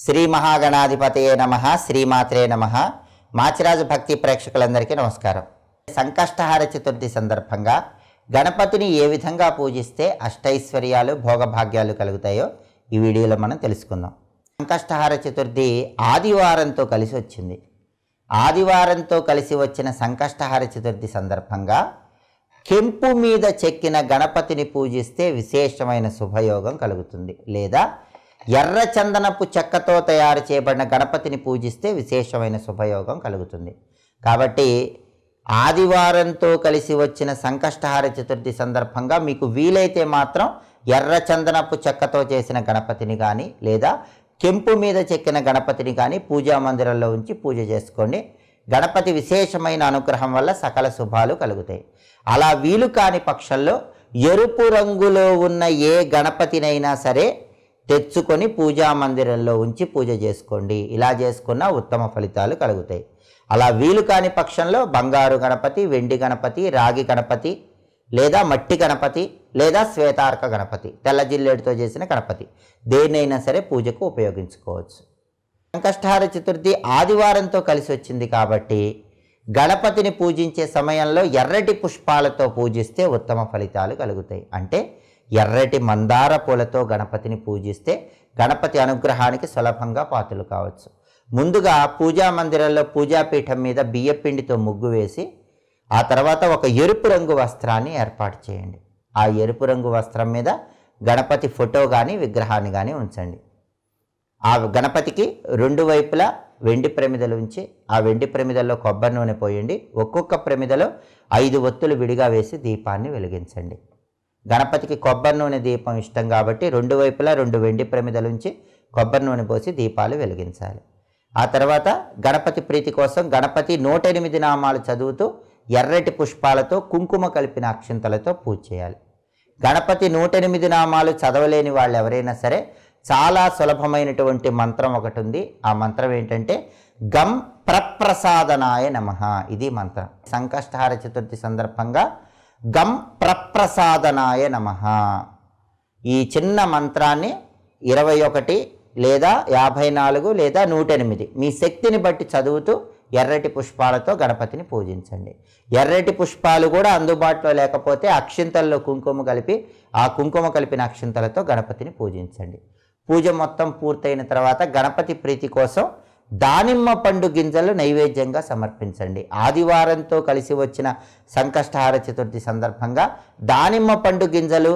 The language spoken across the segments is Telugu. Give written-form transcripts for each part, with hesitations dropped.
శ్రీ మహాగణాధిపతయే నమః. శ్రీమాత్రే నమః. మాచిరాజు భక్తి ప్రేక్షకులందరికీ నమస్కారం. సంకష్టహార చతుర్థి సందర్భంగా గణపతిని ఏ విధంగా పూజిస్తే అష్టైశ్వర్యాలు భోగభాగ్యాలు కలుగుతాయో ఈ వీడియోలో మనం తెలుసుకుందాం. సంకష్టహార చతుర్థి ఆదివారంతో కలిసి వచ్చింది. ఆదివారంతో కలిసి వచ్చిన సంకష్టహార చతుర్థి సందర్భంగా కెంపు మీద చెక్కిన గణపతిని పూజిస్తే విశేషమైన శుభయోగం కలుగుతుంది. లేదా ఎర్ర చందనపు చెక్కతో తయారు చేయబడిన గణపతిని పూజిస్తే విశేషమైన శుభయోగం కలుగుతుంది. కాబట్టి ఆదివారంతో కలిసి వచ్చిన సంకష్టహార చతుర్థి సందర్భంగా మీకు వీలైతే మాత్రం ఎర్ర చందనపు చెక్కతో చేసిన గణపతిని కానీ లేదా కెంపు మీద చెక్కిన గణపతిని కానీ పూజా మందిరంలో ఉంచి పూజ చేసుకోండి. గణపతి విశేషమైన అనుగ్రహం వల్ల సకల శుభాలు కలుగుతాయి. అలా వీలు కాని పక్షంలో ఎరుపు రంగులో ఉన్న ఏ గణపతినైనా సరే తెచ్చుకొని పూజా మందిరంలో ఉంచి పూజ చేసుకోండి. ఇలా చేసుకున్న ఉత్తమ ఫలితాలు కలుగుతాయి. అలా వీలు కాని పక్షంలో బంగారు గణపతి, వెండి గణపతి, రాగి గణపతి లేదా మట్టి గణపతి లేదా శ్వేతార్క గణపతి, తెల్ల జిల్లేడుతో చేసిన గణపతి దేన్నైనా సరే పూజకు ఉపయోగించుకోవచ్చు. సంకష్టహార చతుర్థి ఆదివారంతో కలిసి వచ్చింది కాబట్టి గణపతిని పూజించే సమయంలో ఎర్రటి పుష్పాలతో పూజిస్తే ఉత్తమ ఫలితాలు కలుగుతాయి. అంటే ఎర్రటి మందార పూలతో గణపతిని పూజిస్తే గణపతి అనుగ్రహానికి సులభంగా పాత్రలు కావచ్చు. ముందుగా పూజా మందిరంలో పూజాపీఠం మీద బియ్యపిండితో ముగ్గు వేసి ఆ తర్వాత ఒక ఎరుపు రంగు వస్త్రాన్ని ఏర్పాటు చేయండి. ఆ ఎరుపు రంగు వస్త్రం మీద గణపతి ఫోటో కానీ విగ్రహాన్ని కానీ ఉంచండి. ఆ గణపతికి రెండు వైపులా వెండి ప్రమిదలు ఉంచి ఆ వెండి ప్రమిదల్లో కొబ్బరి నూనె పోయండి. ఒక్కొక్క ప్రమిదలో 5 ఒత్తులు విడిగా వేసి దీపాన్ని వెలిగించండి. గణపతికి కొబ్బరి నూనె దీపం ఇష్టం కాబట్టి రెండు వైపులా 2 వెండి ప్రమిదలు ఉంచి కొబ్బరి నూనె పోసి దీపాలు వెలిగించాలి. ఆ తర్వాత గణపతి ప్రీతి కోసం గణపతి 108 నామాలు చదువుతూ ఎర్రటి పుష్పాలతో కుంకుమ కలిపిన అక్షింతలతో పూజ చేయాలి. గణపతి 108 నామాలు చదవలేని వాళ్ళు ఎవరైనా సరే చాలా సులభమైనటువంటి మంత్రం ఒకటి ఉంది. ఆ మంత్రం ఏంటంటే గం ప్రప్రసాదనాయ నమః. ఇది మంత్రం. సంకష్టహార చతుర్థి సందర్భంగా గం ప్రప్రసాదనాయ నమః ఈ చిన్న మంత్రాన్ని 21 లేదా 54 లేదా 108 మీ శక్తిని బట్టి చదువుతూ ఎర్రటి పుష్పాలతో గణపతిని పూజించండి. ఎర్రటి పుష్పాలు కూడా అందుబాటులో లేకపోతే అక్షింతల్లో కుంకుమ కలిపి ఆ కుంకుమ కలిపిన అక్షింతలతో గణపతిని పూజించండి. పూజ మొత్తం పూర్తయిన తర్వాత గణపతి ప్రీతి కోసం దానిమ్మ పండు గింజలు నైవేద్యంగా సమర్పించండి. ఆదివారంతో కలిసి వచ్చిన సంకష్టహార చతుర్థి సందర్భంగా దానిమ్మ పండు గింజలు,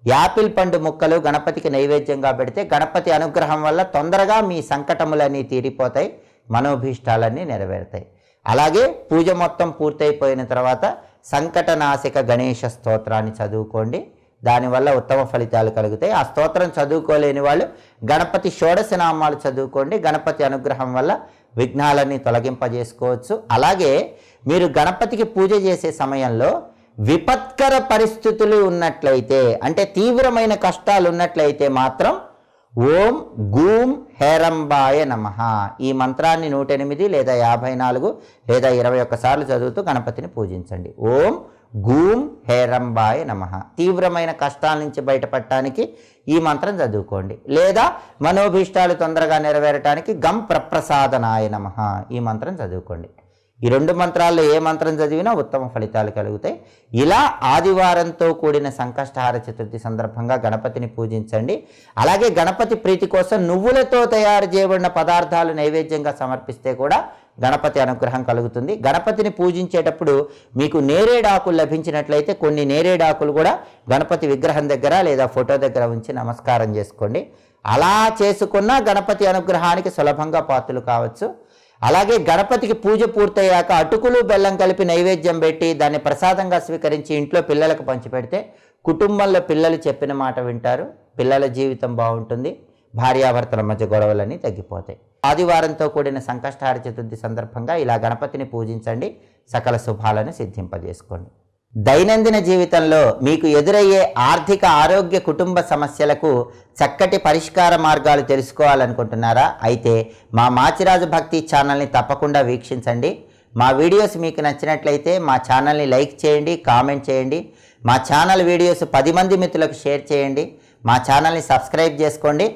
యాపిల్ పండు ముక్కలు గణపతికి నైవేద్యంగా పెడితే గణపతి అనుగ్రహం వల్ల తొందరగా మీ సంకటములన్నీ తీరిపోతాయి, మనోభీష్టాలన్నీ నెరవేరుతాయి. అలాగే పూజ మొత్తం పూర్తయిపోయిన తర్వాత సంకటనాశక గణేష స్తోత్రాన్ని చదువుకోండి. దానివల్ల ఉత్తమ ఫలితాలు కలుగుతాయి. ఆ స్తోత్రం చదువుకోలేని వాళ్ళు గణపతి షోడశ నామాలు చదువుకోండి. గణపతి అనుగ్రహం వల్ల విఘ్నాలన్నీ తొలగింపజేసుకోవచ్చు. అలాగే మీరు గణపతికి పూజ చేసే సమయంలో విపత్కర పరిస్థితులు ఉన్నట్లయితే, అంటే తీవ్రమైన కష్టాలు ఉన్నట్లయితే మాత్రం ఓం గూం హేరంబాయ నమః ఈ మంత్రాన్ని 108 లేదా 54 లేదా 21 సార్లు చదువుతూ గణపతిని పూజించండి. ఓం గూం హేరంబాయ నమః. తీవ్రమైన కష్టాల నుంచి బయటపడటానికి ఈ మంత్రం చదువుకోండి. లేదా మనోభీష్టాలు తొందరగా నెరవేరటానికి గం ప్రప్రసాదనాయ నమః ఈ మంత్రం చదువుకోండి. ఈ 2 మంత్రాల్లో ఏ మంత్రం చదివినా ఉత్తమ ఫలితాలు కలుగుతాయి. ఇలా ఆదివారంతో కూడిన సంకష్టహార చతుర్థి సందర్భంగా గణపతిని పూజించండి. అలాగే గణపతి ప్రీతి కోసం నువ్వులతో తయారు చేయబడిన పదార్థాలు నైవేద్యంగా సమర్పిస్తే కూడా గణపతి అనుగ్రహం కలుగుతుంది. గణపతిని పూజించేటప్పుడు మీకు నేరేడాకులు లభించినట్లయితే కొన్ని నేరేడాకులు కూడా గణపతి విగ్రహం దగ్గర లేదా ఫోటో దగ్గర ఉంచి నమస్కారం చేసుకోండి. అలా చేసుకున్న గణపతి అనుగ్రహానికి సులభంగా పాత్రలు కావచ్చు. అలాగే గణపతికి పూజ పూర్తయ్యాక అటుకులు బెల్లం కలిపి నైవేద్యం పెట్టి దాన్ని ప్రసాదంగా స్వీకరించి ఇంట్లో పిల్లలకు పంచిపెడితే కుటుంబంలో పిల్లలు చెప్పిన మాట వింటారు, పిల్లల జీవితం బాగుంటుంది, భార్యాభర్తల మధ్య గొడవలన్నీ తగ్గిపోతాయి. ఆదివారంతో కూడిన సంకష్టహార చతుర్థి సందర్భంగా ఇలా గణపతిని పూజించండి. సకల శుభాలను సిద్ధింపజేసుకోండి. దైనందిన జీవితంలో మీకు ఎదురయ్యే ఆర్థిక, ఆరోగ్య, కుటుంబ సమస్యలకు చక్కటి పరిష్కార మార్గాలు తెలుసుకోవాలనుకుంటున్నారా? అయితే మా మాచిరాజు భక్తి ఛానల్ని తప్పకుండా వీక్షించండి. మా వీడియోస్ మీకు నచ్చినట్లయితే మా ఛానల్ని లైక్ చేయండి, కామెంట్ చేయండి. మా ఛానల్ వీడియోస్ 10 మంది మిత్రులకు షేర్ చేయండి. మా ఛానల్ని సబ్స్క్రైబ్ చేసుకోండి.